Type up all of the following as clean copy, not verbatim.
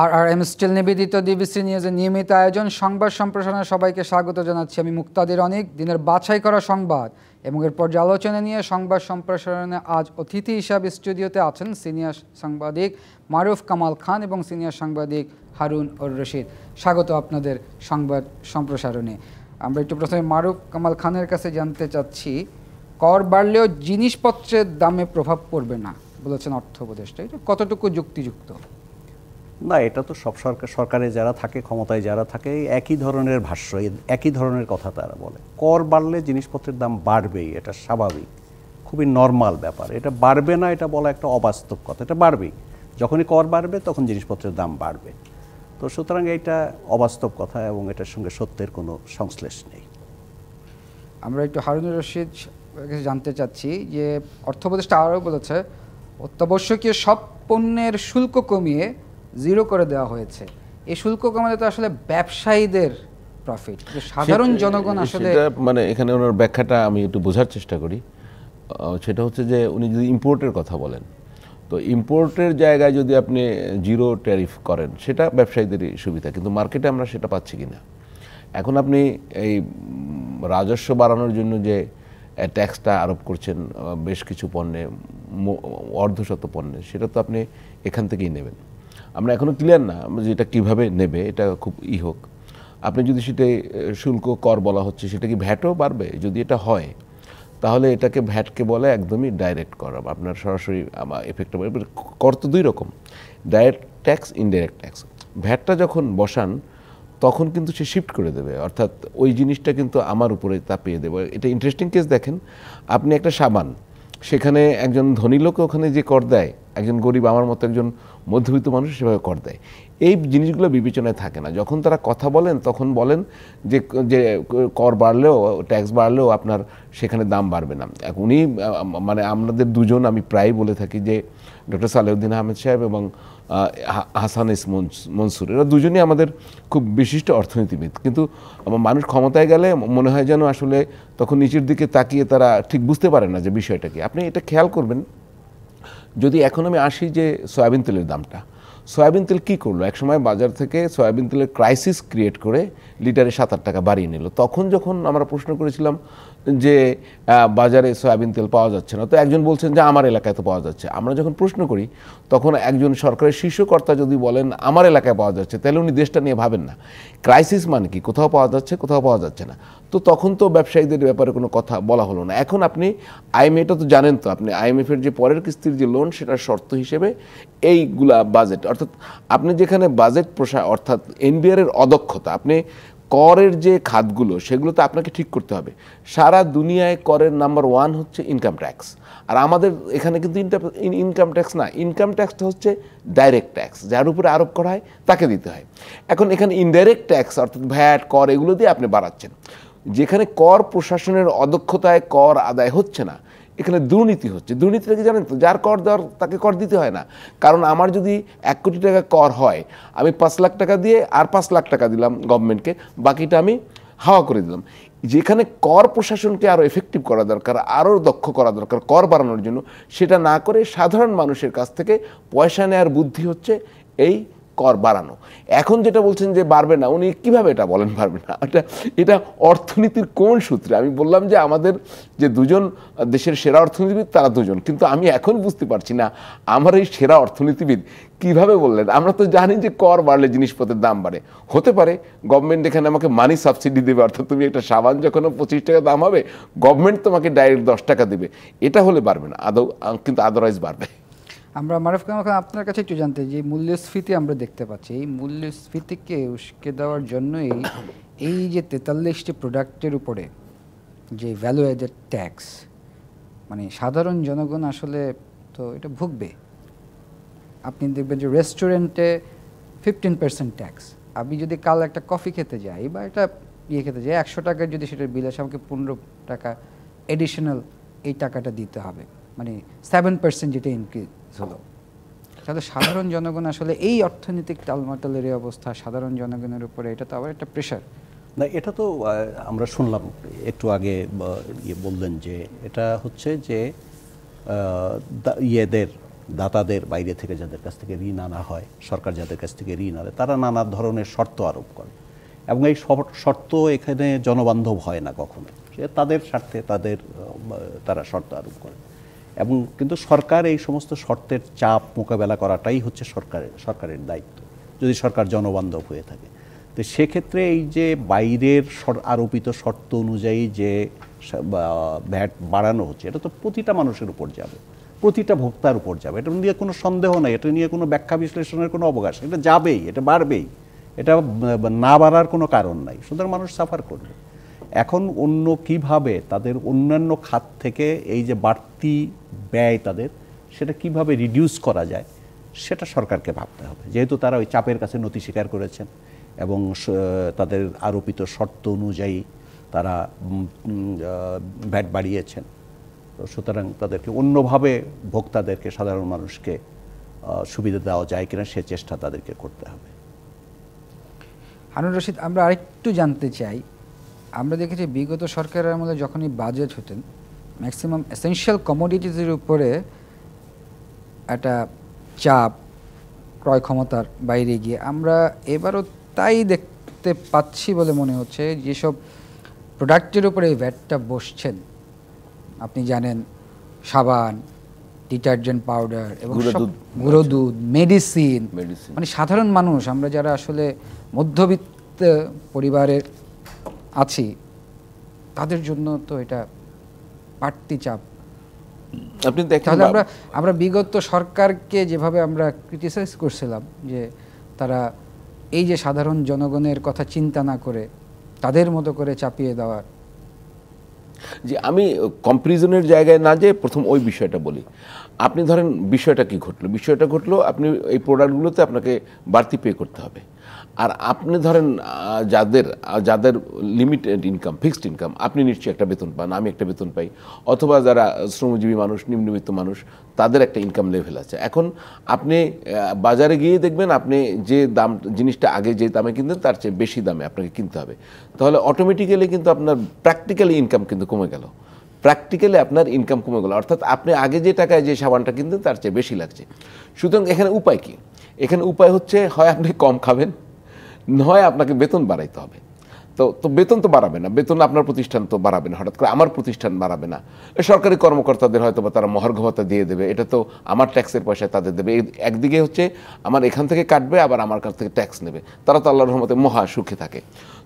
RRM still নিবেদিত DBC নিউজের নিয়মিত আয়োজন সংবাদ সম্প্রসারণে সবাইকে স্বাগত জানাচ্ছি। আমি মুক্তাদির অনেক দিনের বাছাই করা সংবাদ এবং এর পর্যালোচনা নিয়ে সংবাদ সম্প্রসারণে আজ অতিথি হিসাবে স্টুডিওতে আছেন সিনিয়র সাংবাদিক মারুফ কামাল খান এবং সিনিয়র সাংবাদিক হারুন অর রশিদ। স্বাগত আপনাদের সংবাদ সম্প্রসারণে। আমরা একটু প্রথমে মারুফ কামাল খানের কাছে জানতে চাচ্ছি, কর বাড়লেও জিনিসপত্রের দামে প্রভাব পড়বে না বলেছেন অর্থ উপদেষ্টা, এটা কতটুকু যুক্তিযুক্ত? না, এটা তো সব সরকারে যারা থাকে, ক্ষমতায় যারা থাকে, একই ধরনের ভাষ্য, একই ধরনের কথা তারা বলে। কর বাড়লে জিনিসপত্রের দাম বাড়বেই, এটা স্বাভাবিক, খুবই নর্মাল ব্যাপার। এটা বাড়বে না এটা বলা একটা অবাস্তব কথা, এটা বাড়বেই। যখনই কর বাড়বে তখন জিনিসপত্রের দাম বাড়বে। তো সুতরাং এটা অবাস্তব কথা এবং এটার সঙ্গে সত্যের কোনো সংশ্লেষ নেই। আমরা একটু হারুন রশিদ জানতে চাচ্ছি যে অর্থ উপদেষ্টা আরও বলেছে অত্যাবশ্যকীয় সব পণ্যের শুল্ক কমিয়ে জিরো করে দেওয়া হয়েছে। এই শুল্ক কমালে তো আসলে ব্যবসায়ীদের প্রফিট, সাধারণ জনগণ আসলে মানে এখানে ওনার ব্যাখ্যাটা আমি একটু বোঝার চেষ্টা করি। সেটা হচ্ছে যে উনি যদি ইম্পোর্টের কথা বলেন, তো ইম্পোর্টের জায়গায় যদি আপনি জিরো ট্যারিফ করেন সেটা ব্যবসায়ীদেরই সুবিধা, কিন্তু মার্কেটে আমরা সেটা পাচ্ছি কিনা। এখন আপনি এই রাজস্ব বাড়ানোর জন্য যে ট্যাক্সটা আরোপ করছেন বেশ কিছু পণ্যে, অর্ধশত পণ্যে, সেটা তো আপনি এখান থেকেই নেবেন। আমরা এখনও ক্লিয়ার না যে এটা কীভাবে নেবে, এটা খুব হোক। আপনি যদি সেটা শুল্ক কর বলা হচ্ছে, সেটা কি ভ্যাটও বাড়বে? যদি এটা হয় তাহলে এটাকে ভ্যাটকে বলে একদমই ডাইরেক্ট কর, আপনার সরাসরি এফেক্ট হবে। কর তো দুই রকম, ডাইরেক্ট ট্যাক্স, ইনডাইরেক্ট ট্যাক্স। ভ্যাটটা যখন বসান তখন কিন্তু সে শিফট করে দেবে, অর্থাৎ ওই জিনিসটা কিন্তু আমার উপরে চাপিয়ে দেবে। এটা ইন্টারেস্টিং কেস। দেখেন, আপনি একটা সাবান, সেখানে একজন ধনী লোক ওখানে যে কর দেয়, একজন গরিব আমার মতো একজন মধ্যবিত্ত মানুষ সেভাবে কর দেয়। এই জিনিসগুলো বিবেচনায় থাকে না। যখন তারা কথা বলেন তখন বলেন যে যে কর বাড়লেও, ট্যাক্স বাড়লেও আপনার সেখানে দাম বাড়বে না। উনি মানে আমাদের দুজন, আমি প্রায় বলে থাকি যে ডক্টর সালেউদ্দিন আহমেদ সাহেব এবং হাসান এস মনসুর, এরা দুজনই আমাদের খুব বিশিষ্ট অর্থনীতিবিদ, কিন্তু মানুষ ক্ষমতায় গেলে মনে হয় যেন আসলে তখন নিচের দিকে তাকিয়ে তারা ঠিক বুঝতে পারে না যে বিষয়টা কি। আপনি এটা খেয়াল করবেন, যদি এখন আমি আসি যে সয়াবিন তেলের দামটা, সয়াবিন তেল কী করলো, একসময় বাজার থেকে সয়াবিন তেলের ক্রাইসিস ক্রিয়েট করে লিটারে 7-8 টাকা বাড়িয়ে নিল। তখন যখন আমরা প্রশ্ন করেছিলাম যে বাজারে সয়াবিন তেল পাওয়া যাচ্ছে না, তো একজন বলছেন যে আমার এলাকায় তো পাওয়া যাচ্ছে। আমরা যখন প্রশ্ন করি তখন একজন সরকারের শীর্ষকর্তা যদি বলেন আমার এলাকায় পাওয়া যাচ্ছে, তাহলে উনি দেশটা নিয়ে ভাবেন না। ক্রাইসিস মানে কি, কোথাও পাওয়া যাচ্ছে, কোথাও পাওয়া যাচ্ছে না। তো তখন তো ব্যবসায়ীদের ব্যাপারে কোনো কথা বলা হলো না। এখন আপনি আইএমএফটা তো জানেন, তো আপনি আইএমএফের যে পরের কিস্তির যে লোন, সেটার শর্ত হিসেবে এইগুলা বাজেট, অর্থাৎ আপনি যেখানে বাজেট অর্থাৎ এনবিআর এর অদক্ষতা, আপনি করের যে খাতগুলো সেগুলো তো আপনাকে ঠিক করতে হবে। সারা দুনিয়ায় করের নাম্বার 1 হচ্ছে ইনকাম ট্যাক্স, আর আমাদের এখানে কিন্তু ইনকাম ট্যাক্স না, ইনকাম ট্যাক্সটা হচ্ছে ডাইরেক্ট ট্যাক্স, যার উপরে আরোপ করা হয় তাকে দিতে হয়। এখন এখানে ইনডাইরেক্ট ট্যাক্স অর্থাৎ ভ্যাট, কর, এগুলো দিয়ে আপনি বাড়াচ্ছেন। যেখানে কর প্রশাসনের অদক্ষতায় কর আদায় হচ্ছে না, এখানে দুর্নীতি হচ্ছে। দুর্নীতিটা কি জানেন তো, যার কর দেওয়ার তাকে কর দিতে হয় না। কারণ আমার যদি 1 কোটি টাকা কর হয়, আমি 5 লাখ টাকা দিয়ে আর 5 লাখ টাকা দিলাম গভর্নমেন্টকে, বাকিটা আমি হাওয়া করে দিলাম। যেখানে কর প্রশাসনকে আরও এফেক্টিভ করা দরকার, আরও দক্ষ করা দরকার কর বাড়ানোর জন্য, সেটা না করে সাধারণ মানুষের কাছ থেকে পয়সা নেওয়ার বুদ্ধি হচ্ছে এই কর বাড়ানো। এখন যেটা বলছেন যে বাড়বে না, উনি কিভাবে এটা বলেন বাড়বে না? এটা অর্থনীতির কোন সূত্রে? আমি বললাম যে আমাদের যে দুজন দেশের সেরা অর্থনীতিবিদ, তারা দুজন, কিন্তু আমি এখন বুঝতে পারছি না আমার এই সেরা অর্থনীতিবিদ কিভাবে বললেন। আমরা তো জানি যে কর বাড়লে জিনিসপত্রের দাম বাড়ে। হতে পারে গভর্নমেন্ট এখানে আমাকে মানি সাবসিডি দেবে, অর্থাৎ তুমি একটা সাবান যখন 25 টাকা দাম হবে, গভর্নমেন্ট তোমাকে ডাইরেক্ট 10 টাকা দেবে, এটা হলে বাড়বে না আদৌ, কিন্তু আদারওয়াইজ বাড়বে। আমরা মারুফ কামাল খান আপনার কাছে একটু জানতে, যে মূল্যস্ফীতি আমরা দেখতে পাচ্ছি, এই মূল্যস্ফীতিকে উস্কে দেওয়ার জন্যই এই যে 43টি প্রোডাক্টের উপরে যে ভ্যালু এডেড ট্যাক্স, মানে সাধারণ জনগণ আসলে তো এটা ভুগবে। আপনি দেখবেন যে রেস্টুরেন্টে 15% ট্যাক্স, আমি যদি কাল একটা কফি খেতে যাই বা একটা খেতে যাই, 100 টাকার যদি সেটার বিল আসে, আমাকে 15 টাকা এডিশনাল এই টাকাটা দিতে হবে, মানে 7% যেটা ইনক্রিজ হলো। তাহলে সাধারণ জনগণ আসলে এই অর্থনৈতিক টালমাটালের এই অবস্থা, সাধারণ জনগণের উপরে এটা তো আবার একটা প্রেশার। না, এটা তো আমরা শুনলাম একটু আগে, বললেন যে এটা হচ্ছে যে ইয়েদের দাতাদের, বাইরে থেকে যাদের কাছ থেকে ঋণ আনা হয়, সরকার যাদের কাছ থেকে ঋণ আনে, তারা নানা ধরনের শর্ত আরোপ করে এবং এই শর্ত এখানে জনবান্ধব হয় না কখনো। সে তাদের স্বার্থে তারা শর্ত আরোপ করে এবং কিন্তু সরকার এই সমস্ত শর্তের চাপ মোকাবেলা করাটাই হচ্ছে সরকারের দায়িত্ব, যদি সরকার জনবান্ধব হয়ে থাকে। তো সেক্ষেত্রে এই যে বাইরের আরোপিত শর্ত অনুযায়ী যে ভ্যাট বাড়ানো হচ্ছে, এটা তো প্রতিটা মানুষের উপর যাবে, প্রতিটা ভোক্তার উপর যাবে, এটা নিয়ে কোনো সন্দেহ নাই, এটা নিয়ে কোনো ব্যাখ্যা বিশ্লেষণের কোনো অবকাশ, এটা যাবেই, এটা বাড়বেই, এটা না বাড়ার কোনো কারণ নাই, সুতরাং মানুষ সাফার করবে। এখন অন্য কিভাবে তাদের অন্যান্য খাত থেকে এই যে বাড়তি ব্যয় তাদের, সেটা কিভাবে রিডিউস করা যায় সেটা সরকারকে ভাবতে হবে, যেহেতু তারা ওই চাপের কাছে নতি স্বীকার করেছেন এবং তাদের আরোপিত শর্ত অনুযায়ী তারা ভ্যাট বাড়িয়েছেন। তো সুতরাং তাদেরকে অন্যভাবে ভোক্তাদেরকে, সাধারণ মানুষকে সুবিধা দেওয়া যায় কিনা সে চেষ্টা তাদেরকে করতে হবে। হারুন রশিদ, আমরা আরেকটু জানতে চাই, আমরা দেখেছি বিগত সরকারের আমলে যখনই বাজেট হতেন, ম্যাক্সিমাম এসেনশিয়াল কমোডিটিসের উপরে একটা চাপ ক্রয় ক্ষমতার বাইরে গিয়ে আমরা এবারও তাই দেখতে পাচ্ছি বলে মনে হচ্ছে। যেসব প্রোডাক্টের উপরে এই ভ্যাটটা বসছেন, আপনি জানেন সাবান, ডিটারজেন্ট পাউডার এবং গুঁড়ো দুধ, মেডিসিন, মানে সাধারণ মানুষ, আমরা যারা আসলে মধ্যবিত্ত পরিবারের আছি, তাদের জন্য তো এটা বাড়তি চাপ। আপনি দেখেন, তাহলে আমরা বিগত সরকারকে যেভাবে আমরা ক্রিটিসাইজ করছিলাম যে তারা এই যে সাধারণ জনগণের কথা চিন্তা না করে তাদের মতো করে চাপিয়ে দেওয়ার, যে আমি কম্পারিজনের জায়গায় না যে প্রথম ওই বিষয়টা বলি। আপনি ধরেন বিষয়টা কি ঘটলো, বিষয়টা ঘটলো আপনি এই প্রোডাক্টগুলোতে আপনাকে বাড়তি পে করতে হবে। আর আপনি ধরেন যাদের লিমিটেড ইনকাম, ফিক্সড ইনকাম, আপনি নিশ্চয়ই একটা বেতন পান, আমি একটা বেতন পাই, অথবা যারা শ্রমজীবী মানুষ, নিম্নবিত্ত মানুষ, তাদের একটা ইনকাম লেভেল আছে। এখন আপনি বাজারে গিয়ে দেখবেন আপনি যে দাম জিনিসটা আগে যে দামে কিনতেন তার চেয়ে বেশি দামে আপনাকে কিনতে হবে। তাহলে অটোমেটিক্যালি কিন্তু আপনার প্র্যাকটিক্যালি ইনকাম কিন্তু কমে গেল, প্র্যাকটিক্যালি আপনার ইনকাম কমে গেল, অর্থাৎ আপনি আগে যে টাকায় যে সাবানটা কিনতেন তার চেয়ে বেশি লাগছে। সুতরাং এখানে উপায় কি? এখানে উপায় হচ্ছে হয় আপনি কম খাবেন, নয় আপনাকে বেতন বাড়াইতে হবে। তো বেতন তো বাড়াবে না, বেতন আপনার প্রতিষ্ঠান তো বাড়াবে না, হঠাৎ করে আমার প্রতিষ্ঠান বাড়াবে না। সরকারি কর্মকর্তাদের হয়তো বা তারা মহার্ঘ ভাতা দিয়ে দেবে, এটা তো আমার ট্যাক্সের পয়সায় তাদের দেবে। একদিকে হচ্ছে আমার এখান থেকে কাটবে, আবার আমার কাছ থেকে ট্যাক্স নেবে, তারা তো আল্লাহর রহমতে মহা সুখে থাকে।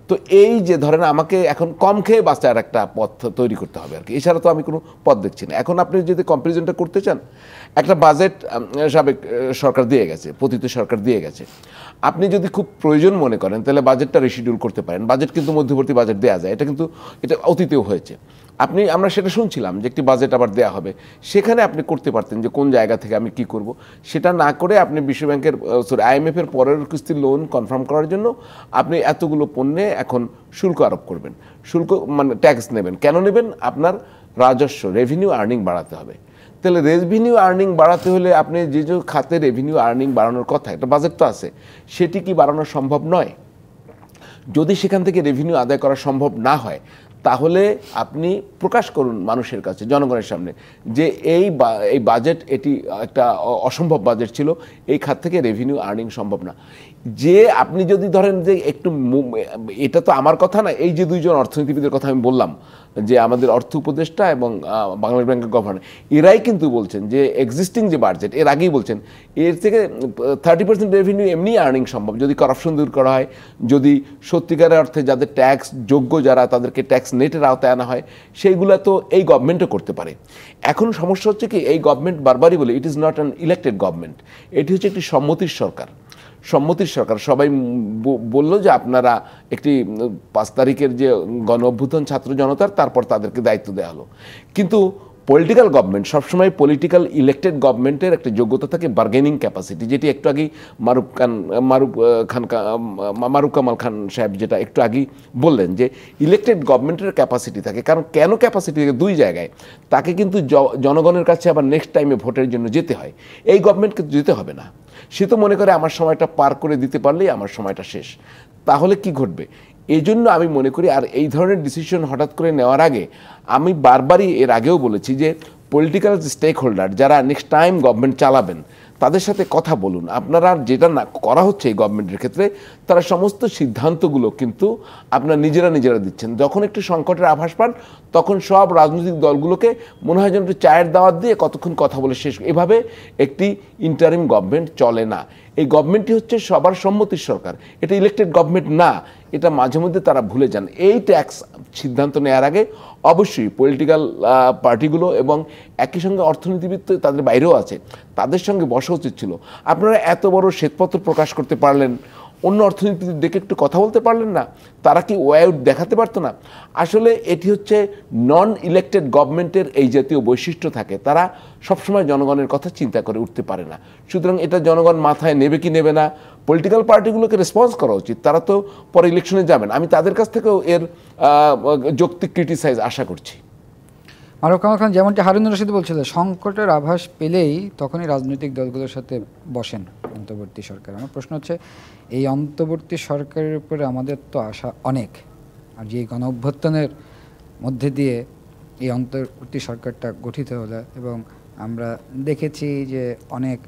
তো এই যে ধরেন আমাকে এখন কম খেয়ে বাঁচার একটা পথ তৈরি করতে হবে আর কি, এছাড়া তো আমি কোনো পথ দেখছি না। এখন আপনি যদি কম্পারিজনটা করতে চান, একটা বাজেট সাবেক সরকার দিয়ে গেছে, পতিত সরকার দিয়ে গেছে, আপনি যদি খুব প্রয়োজন মনে করেন তাহলে বাজেটটা রিশিডিউল করতে পারেন। বাজেট কিন্তু মধ্যবর্তী বাজেট দেওয়া যায়, এটা অতীতেও হয়েছে। আমরা সেটা শুনছিলাম যে একটি বাজেট আবার দেয়া হবে, সেখানে আপনি করতে পারতেন যে কোন জায়গা থেকে আমি কি করব, সেটা না করে আপনি বিশ্বব্যাংকের IMF-এর পরের কিস্তির লোন কনফার্ম করার জন্য আপনি এতগুলো পণ্যে এখন শুল্ক আরোপ করবেন, শুল্ক মানে ট্যাক্স নেবেন। কেন নেবেন? আপনার রাজস্ব, রেভিনিউ আর্নিং বাড়াতে হবে। তাহলে রেভিনিউ আর্নিং বাড়াতে হলে আপনি যে খাতে রেভিনিউ আর্নিং বাড়ানোর কথা, একটা বাজেট তো আছে, সেটি কি বাড়ানো সম্ভব নয়? যদি সেখান থেকে রেভিনিউ আদায় করা সম্ভব না হয়, তাহলে আপনি প্রকাশ করুন মানুষের কাছে, জনগণের সামনে, যে এই বাজেট এটি একটা অসম্ভব বাজেট ছিল, এই খাত থেকে রেভিনিউ আর্নিং সম্ভব না। যে আপনি যদি ধরেন যে একটু, এটা তো আমার কথা না, এই যে দুইজন অর্থনীতিবিদের কথা আমি বললাম, যে আমাদের অর্থ উপদেষ্টা এবং বাংলাদেশ ব্যাংকের গভর্নর, এরাই কিন্তু বলছেন যে এক্সিস্টিং যে বাজেট, এর আগেই বলছেন এর থেকে 30% রেভিনিউ এমনি আর্নিং সম্ভব যদি করাপশন দূর করা হয়, যদি সত্যিকারের অর্থে যাদের ট্যাক্স যোগ্য যারা তাদেরকে ট্যাক্স নেটের আওতায় আনা হয়, সেইগুলো তো এই গভর্নমেন্টও করতে পারে। এখন সমস্যা হচ্ছে কি, এই গভর্নমেন্ট বারবারই বলে it is not an elected government, এটি হচ্ছে একটি সম্মতির সরকার। সবাই বলল যে আপনারা একটি 5 তারিখের যে গণ অভ্যুত্থান ছাত্র জনতার, তারপর তাদেরকে দায়িত্ব দেওয়া হলো। কিন্তু পলিটিক্যাল গভর্নমেন্ট সবসময়, পলিটিক্যাল ইলেক্টেড গভর্নমেন্টের একটা যোগ্যতা থাকে বার্গেনিং ক্যাপাসিটি, যেটি একটু আগেই মারুফ কামাল খান সাহেব যেটা একটু আগেই বললেন, যে ইলেক্টেড গভর্নমেন্টের ক্যাপাসিটি থাকে। কারণ কেন ক্যাপাসিটি থাকে? দুই জায়গায়। তাকে কিন্তু জনগণের কাছে আবার নেক্সট টাইমে ভোটের জন্য যেতে হয়, এই গভর্নমেন্টকে যেতে হবে না। সে তো মনে করে আমার সময়টা পার করে দিতে পারলেই আমার সময়টা শেষ। তাহলে কি ঘটবে? এই জন্য আমি মনে করি, আর এই ধরনের ডিসিশন হঠাৎ করে নেওয়ার আগে আমি বারবারই এর আগেও বলেছি যে পলিটিক্যাল স্টেক হোল্ডার যারা নেক্সট টাইম গভর্নমেন্ট চালাবেন তাদের সাথে কথা বলুন। আপনারা যেটা না করা হচ্ছে এই গভর্নমেন্টের ক্ষেত্রে, তারা সমস্ত সিদ্ধান্তগুলো কিন্তু আপনারা নিজেরা দিচ্ছেন। যখন একটু সংকটের আভাস পান তখন সব রাজনৈতিক দলগুলোকে মনে হয় যেন একটু চায়ের দাওয়াত দিয়ে কতক্ষণ কথা বলে শেষ। এভাবে একটি ইন্টারিম গভর্নমেন্ট চলে না। এই গভর্নমেন্টটি হচ্ছে সবার সম্মতির সরকার, এটা ইলেক্টেড গভর্নমেন্ট না, এটা মাঝে মধ্যে তারা ভুলে যান। এই ট্যাক্স সিদ্ধান্ত নেওয়ার আগে অবশ্যই পলিটিক্যাল পার্টিগুলো এবং একই সঙ্গে অর্থনীতিবিদ তাদের বাইরেও আছে, তাদের সঙ্গে বসা উচিত ছিল। আপনারা এত বড় শ্বেতপত্র প্রকাশ করতে পারলেন, অন্য অর্থনীতিবিদ দেখে একটু কথা বলতে পারলেন না? তারা কি ওয়ে আউট দেখাতে পারতো না? আসলে এটি হচ্ছে নন ইলেক্টেড গভর্নমেন্টের এই জাতীয় বৈশিষ্ট্য থাকে, তারা সবসময় জনগণের কথা চিন্তা করে উঠতে পারে না। সুতরাং এটা জনগণ মাথায় নেবে কি নেবে না, পলিটিক্যাল পার্টিগুলোকে রেসপন্স করা উচিত। তারা তো পরে ইলেকশনে যাবেন, আমি তাদের কাছ থেকেও এর যৌক্তিক ক্রিটিসাইজ আশা করছি। মারুফ কামাল খান, যেমনটি হারুনুর রশিদ বলছিল, সংকটের আভাস পেলেই তখনই রাজনৈতিক দলগুলোর সাথে বসেন অন্তর্বর্তী সরকার। আমার প্রশ্ন হচ্ছে, এই অন্তর্বর্তী সরকারের উপরে আমাদের তো আশা অনেক, আর যে গণ অভ্যুত্থানের মধ্যে দিয়ে এই অন্তর্বর্তী সরকারটা গঠিত হলো এবং আমরা দেখেছি যে অনেক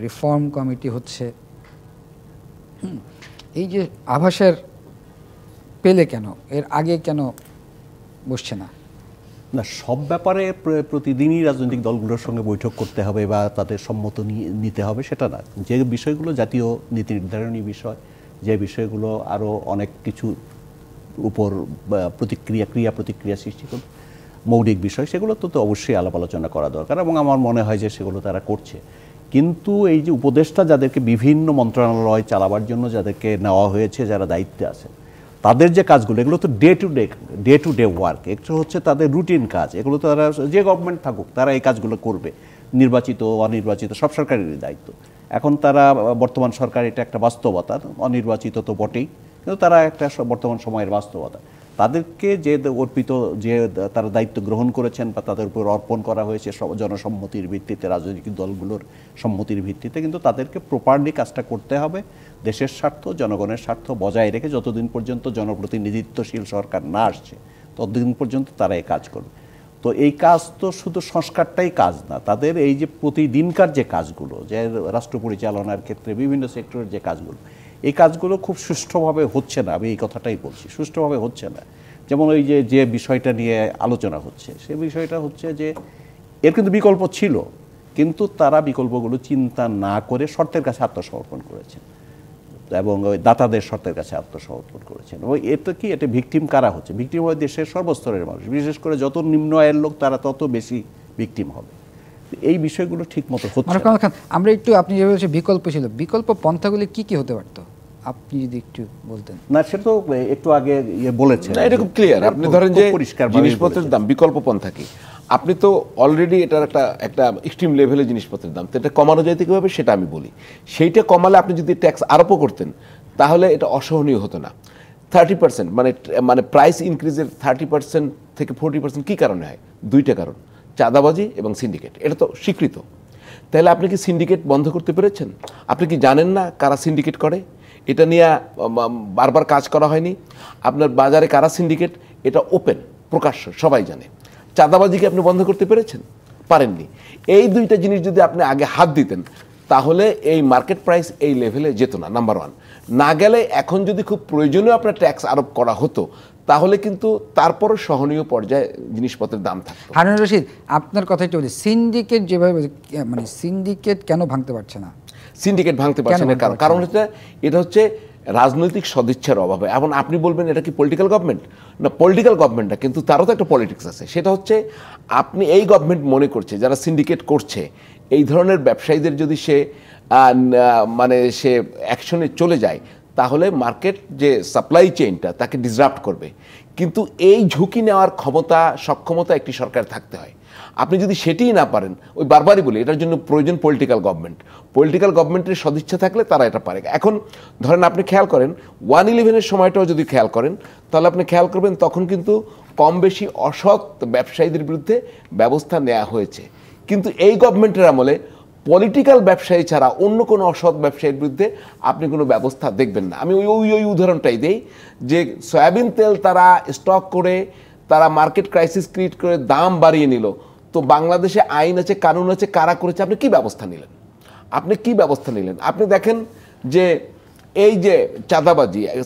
রিফর্ম কমিটি হচ্ছে, এই যে আভাসের পেলে কেন এর আগে কেন বসছে না? না, সব ব্যাপারে প্রতিদিনই রাজনৈতিক দলগুলোর সঙ্গে বৈঠক করতে হবে বা তাদের সম্মত নিতে হবে সেটা না। যে বিষয়গুলো জাতীয় নীতি নির্ধারণী বিষয়, যে বিষয়গুলো আরও অনেক কিছু উপর ক্রিয়া প্রতিক্রিয়া সৃষ্টি করবে, মৌলিক বিষয়, সেগুলো তো অবশ্যই আলাপ আলোচনা করা দরকার এবং আমার মনে হয় যে সেগুলো তারা করছে। কিন্তু এই যে উপদেষ্টা যাদেরকে বিভিন্ন মন্ত্রণালয় চালাবার জন্য যাদেরকে নেওয়া হয়েছে, যারা দায়িত্বে আছে, তাদের যে কাজগুলো, এগুলো তো ডে টু ডে ওয়ার্ক, একটু হচ্ছে তাদের রুটিন কাজ। এগুলো তো তারা, যে গভর্নমেন্ট থাকুক, তারা এই কাজগুলো করবে, নির্বাচিত অনির্বাচিত সব সরকারেরই দায়িত্ব। এখন তারা বর্তমান সরকার, এটা একটা বাস্তবতা, অনির্বাচিত তো বটেই, কিন্তু তারা একটা বর্তমান সময়ের বাস্তবতা। তাদেরকে যে অর্পিত, যে তারা দায়িত্ব গ্রহণ করেছেন বা তাদের উপর অর্পণ করা হয়েছে জনসম্মতির ভিত্তিতে, রাজনৈতিক দলগুলোর সম্মতির ভিত্তিতে, কিন্তু তাদেরকে প্রপারলি কাজটা করতে হবে দেশের স্বার্থ, জনগণের স্বার্থ বজায় রেখে। যতদিন পর্যন্ত জনপ্রতিনিধিত্বশীল সরকার না আসছে ততদিন পর্যন্ত তারা এই কাজ করবে। তো এই কাজ তো শুধু সংস্কারটাই কাজ না, তাদের এই যে প্রতিদিনকার যে কাজগুলো, যে রাষ্ট্র পরিচালনার ক্ষেত্রে বিভিন্ন সেক্টরের যে কাজগুলো, এই কাজগুলো খুব সুষ্ঠুভাবে হচ্ছে না। আমি এই কথাটাই বলছি, সুষ্ঠুভাবে হচ্ছে না। যেমন ওই যে বিষয়টা নিয়ে আলোচনা হচ্ছে, সে বিষয়টা হচ্ছে যে এর কিন্তু বিকল্প ছিল, কিন্তু তারা বিকল্পগুলো চিন্তা না করে শর্তের কাছে আত্মসমর্পণ করেছেন এবং ওই দাতাদের শর্তের কাছে আত্মসমর্পণ করেছেন। এবং এটা কি, এটা ভিকটিম কারা হচ্ছে? ভিকটিম হয় দেশের সর্বস্তরের মানুষ, বিশেষ করে যত নিম্ন আয়ের লোক তারা তত বেশি ভিকটিম হবে। এই বিষয়গুলো ঠিক মতো হচ্ছে না। আমরা একটু, আপনি যেভাবে বিকল্প ছিল, বিকল্প পন্থাগুলি কি কি হতে পারতো আপনি যদি একটু বলতেন? না, সেটা তো একটু আগে বলেছেন, এটা খুব ক্লিয়ার। আপনি ধরেন যে জিনিসপত্রের দাম, বিকল্প পন্থা কি, আপনি তো অলরেডি এটার একটা এক্সট্রিম লেভেলে জিনিসপত্রের দাম, তো এটা কমানো যায় কীভাবে সেটা আমি বলি। সেইটা কমালে আপনি যদি ট্যাক্স আরোপও করতেন তাহলে এটা অসহনীয় হতো না। 30%, মানে প্রাইস ইনক্রিজের 30% থেকে 40% কী কারণে হয়? দুইটা কারণ, চাঁদাবাজি এবং সিন্ডিকেট, এটা তো স্বীকৃত। তাহলে আপনি কি সিন্ডিকেট বন্ধ করতে পেরেছেন? আপনি কি জানেন না কারা সিন্ডিকেট করে? এটা নিয়ে বারবার কাজ করা হয়নি? আপনার বাজারে কারা সিন্ডিকেট, এটা ওপেন, প্রকাশ্য, সবাই জানে। চাঁদাবাজিকে আপনি বন্ধ করতে পেরেছেন? পারেননি। এই দুইটা জিনিস যদি আপনি আগে হাত দিতেন তাহলে এই মার্কেট প্রাইস এই লেভেলে যেত না, নাম্বার ওয়ান। না গেলে এখন যদি খুব প্রয়োজনীয় আপনার ট্যাক্স আরোপ করা হতো তাহলে কিন্তু তারপরও সহনীয় পর্যায়ে জিনিসপত্রের দাম থাকতো। হারুনুর রশিদ, আপনার কথা একটু বলি, সিন্ডিকেট যেভাবে, মানে সিন্ডিকেট কেন ভাঙতে পারছে না? সিন্ডিকেট ভাঙতে পারছে না কারণ এটা হচ্ছে রাজনৈতিক সদিচ্ছার অভাবে। এখন আপনি বলবেন এটা কি পলিটিক্যাল গভর্নমেন্ট? না, পলিটিক্যাল গভর্নমেন্ট না, কিন্তু তারও তো একটা পলিটিক্স আছে। সেটা হচ্ছে আপনি এই গভর্নমেন্ট মনে করছে যারা সিন্ডিকেট করছে এই ধরনের ব্যবসায়ীদের যদি সে অ্যাকশনে চলে যায় তাহলে মার্কেট যে সাপ্লাই চেইনটা তাকে ডিসরাপ্ট করবে। কিন্তু এই ঝুঁকি নেওয়ার ক্ষমতা, সক্ষমতা একটি সরকার থাকতে হয়। আপনি যদি সেটিই না পারেন, ওই বারবারই বলি এটার জন্য প্রয়োজন পলিটিক্যাল গভর্নমেন্ট। পলিটিক্যাল গভর্নমেন্টের সদিচ্ছা থাকলে তারা এটা পারে। এখন ধরেন আপনি খেয়াল করেন 1/11-এর সময়টাও যদি খেয়াল করেন তাহলে আপনি খেয়াল করবেন তখন কিন্তু কম বেশি অসৎ ব্যবসায়ীদের বিরুদ্ধে ব্যবস্থা নেওয়া হয়েছে। কিন্তু এই গভর্নমেন্টের আমলে পলিটিক্যাল ব্যবসায়ী ছাড়া অন্য কোনো অসৎ ব্যবসায়ীর বিরুদ্ধে আপনি কোনো ব্যবস্থা দেখবেন না। আমি ওই উদাহরণটাই দেই যে সয়াবিন তেল তারা স্টক করে, তারা মার্কেট ক্রাইসিস ক্রিয়েট করে দাম বাড়িয়ে নিল, তো বাংলাদেশে আইন আছে, কানুন আছে, কারা করেছে, আপনি কি ব্যবস্থা নিলেন? আপনি দেখেন যে এই যে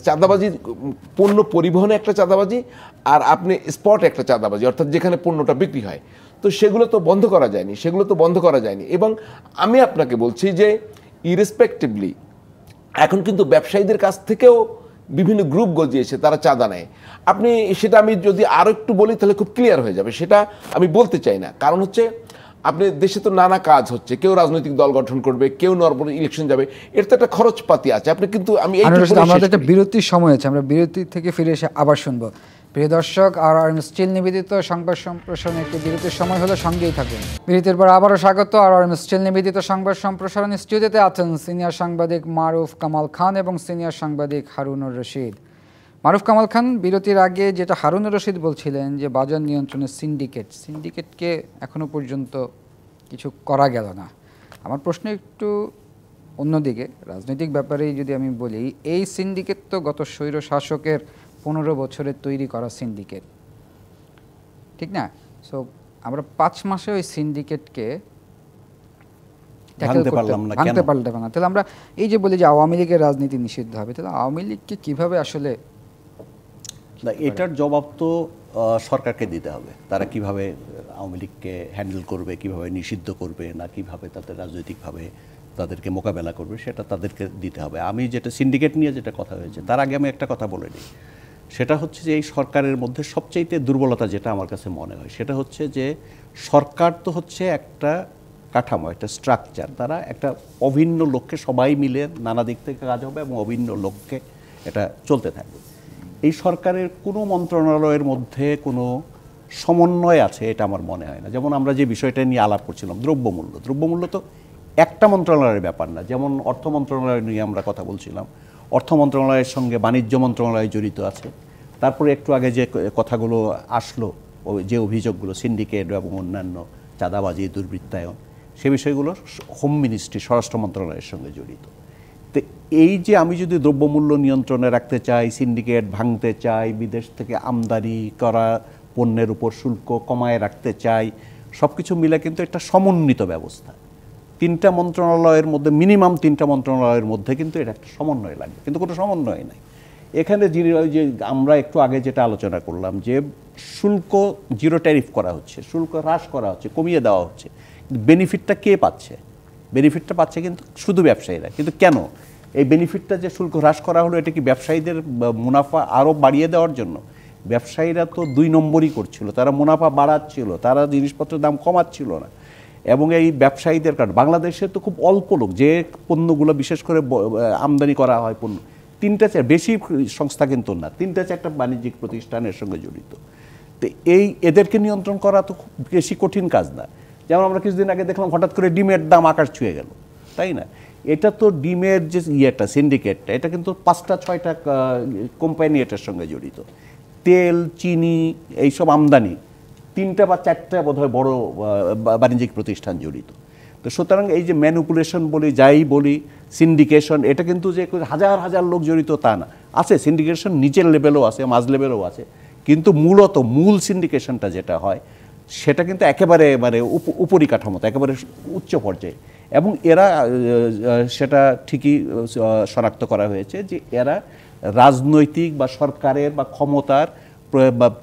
চাঁদাবাজি পণ্য পরিবহনে একটা চাঁদাবাজি, আর আপনি স্পট একটা চাঁদাবাজি, অর্থাৎ যেখানে পণ্যটা বিক্রি হয়, তো সেগুলো তো বন্ধ করা যায়নি। এবং আমি আপনাকে বলছি যে ইরেসপেক্টিভলি এখন কিন্তু ব্যবসায়ীদের কাছ থেকেও বিভিন্ন গ্রুপ গজিয়েছে, তারা চাঁদা নেয়। সেটা আমি যদি আরো একটু বলি তাহলে খুব ক্লিয়ার হয়ে যাবে, সেটা আমি বলতে চাই না। কারণ হচ্ছে আপনি দেশে তো নানা কাজ হচ্ছে, কেউ রাজনৈতিক দল গঠন করবে, কেউ নর্মাল ইলেকশন যাবে, এর তো একটা খরচপাতি আছে। আপনি কিন্তু আমাদের একটা বিরতির সময় আছে, আমরা বিরতি থেকে ফিরে এসে আবার শুনবো। প্রিয় দর্শক, আর স্টিল নিবেদিত সংবাদ সম্প্রসারণ একটি বিরতির সময় হলো, সঙ্গেই থাকুন। বিরতির পর আবারও স্বাগত। আর স্টিল নিবেদিত সংবাদ সম্প্রসারণ স্টুডিওতে আছেন সিনিয়র সাংবাদিক মারুফ কামাল খান এবং সিনিয়র সাংবাদিক হারুনুর রশিদ। মারুফ কামাল খান, বিরতির আগে যেটা হারুনুর রশিদ বলছিলেন যে বাজার নিয়ন্ত্রণের সিন্ডিকেটকে এখনো পর্যন্ত কিছু করা গেল না। আমার প্রশ্ন একটু অন্যদিকে, রাজনৈতিক ব্যাপারেই যদি আমি বলি, এই সিন্ডিকেট তো গত স্বৈর শাসকের 15 বছরের তৈরি করা সিন্ডিকেট, ঠিক না? সো আমরা 5 মাসে ওই সিন্ডিকেটকে ভাঙতে পারলাম না। তাহলে আমরা এই যে বলি যে আওয়ামী লীগের রাজনীতি নিষিদ্ধ হবে, তাহলে আওয়ামী লীগকে কিভাবে আসলে, এটার জবাব তো সরকারকে দিতে হবে। তারা কিভাবে আওয়ামী লীগকে হ্যান্ডেল করবে, কিভাবে নিষিদ্ধ করবে, না কিভাবে তাদের রাজনৈতিকভাবে তাদেরকে মোকাবেলা করবে, সেটা তাদেরকে দিতে হবে। আমি যেটা সিন্ডিকেট নিয়ে যেটা কথা হয়েছে, তার আগে আমি একটা কথা বলে নিই। সেটা হচ্ছে যে এই সরকারের মধ্যে সবচাইতে দুর্বলতা যেটা আমার কাছে মনে হয়, সেটা হচ্ছে যে সরকার তো হচ্ছে একটা কাঠামো, একটা স্ট্রাকচার। তারা একটা অভিন্ন লক্ষ্যে সবাই মিলে নানা দিক থেকে কাজ হবে এবং অভিন্ন লক্ষ্যে এটা চলতে থাকবে। এই সরকারের কোনো মন্ত্রণালয়ের মধ্যে কোনো সমন্বয় আছে এটা আমার মনে হয় না। যেমন আমরা যে বিষয়টা নিয়ে আলাপ করছিলাম, দ্রব্যমূল্য তো একটা মন্ত্রণালয়ের ব্যাপার না। যেমন অর্থ মন্ত্রণালয় নিয়ে আমরা কথা বলছিলাম, অর্থ মন্ত্রণালয়ের সঙ্গে বাণিজ্য মন্ত্রণালয় জড়িত আছে। তারপরে একটু আগে যে কথাগুলো আসলো, যে অভিযোগগুলো সিন্ডিকেট এবং অন্যান্য চাঁদাবাজি, দুর্বৃত্তায়ন, সে বিষয়গুলো হোম মিনিস্ট্রি, স্বরাষ্ট্র মন্ত্রণালয়ের সঙ্গে জড়িত। তো এই যে আমি যদি দ্রব্যমূল্য নিয়ন্ত্রণে রাখতে চাই, সিন্ডিকেট ভাঙতে চাই, বিদেশ থেকে আমদানি করা পণ্যের উপর শুল্ক কমায় রাখতে চাই, সব কিছু মিলে কিন্তু একটা সমন্বিত ব্যবস্থা। 3টা মন্ত্রণালয়ের মধ্যে, মিনিমাম 3টা মন্ত্রণালয়ের মধ্যে কিন্তু এটা একটা সমন্বয় লাগবে, কিন্তু কোনো সমন্বয় নাই এখানে। যে আমরা একটু আগে যেটা আলোচনা করলাম যে শুল্ক জিরো ট্যারিফ করা হচ্ছে, শুল্ক হ্রাস করা হচ্ছে, কমিয়ে দেওয়া হচ্ছে, বেনিফিটটা কে পাচ্ছে? বেনিফিটটা পাচ্ছে কিন্তু শুধু ব্যবসায়ীরা। কিন্তু কেন এই বেনিফিটটা যে শুল্ক হ্রাস করা হলো, এটা কি ব্যবসায়ীদের মুনাফা আরও বাড়িয়ে দেওয়ার জন্য? ব্যবসায়ীরা তো 2 নম্বরই করছিল, তারা মুনাফা বাড়াচ্ছিল, তারা জিনিসপত্রের দাম কমাচ্ছিল না। এবং এই ব্যবসায়ীদের কারণে বাংলাদেশে তো খুব অল্প লোক, যে পণ্যগুলো বিশেষ করে আমদানি করা হয় পণ্য, 3টা বেশি সংস্থা কিন্তু না, 3টা-4টা বাণিজ্যিক প্রতিষ্ঠানের সঙ্গে জড়িত। তো এদেরকে নিয়ন্ত্রণ করা তো খুব বেশি কঠিন কাজ না। যেমন আমরা কিছুদিন আগে দেখলাম হঠাৎ করে ডিমের দাম আকাশ ছুঁয়ে গেল, তাই না? এটা তো ডিমের যে সিন্ডিকেটটা, এটা কিন্তু 5টা-6টা কোম্পানি এটার সঙ্গে জড়িত। তেল, চিনি, এইসব আমদানি 3টা বা 4টা বোধহয় বড় বাণিজ্যিক প্রতিষ্ঠান জড়িত। তো সুতরাং এই যে ম্যানিপুলেশন বলি, যাই বলি, সিন্ডিকেশন, এটা কিন্তু যে হাজার হাজার লোক জড়িত তা না। আছে সিন্ডিকেশন নিচের লেভেলও আছে, মাঝ লেভেলও আছে, কিন্তু মূল সিন্ডিকেশনটা যেটা হয় সেটা কিন্তু একেবারে উপরিকাঠামোতে, একেবারে উচ্চ পর্যায়ে। এবং এরা সেটা ঠিকই শনাক্ত করা হয়েছে যে এরা রাজনৈতিক বা সরকারের বা ক্ষমতার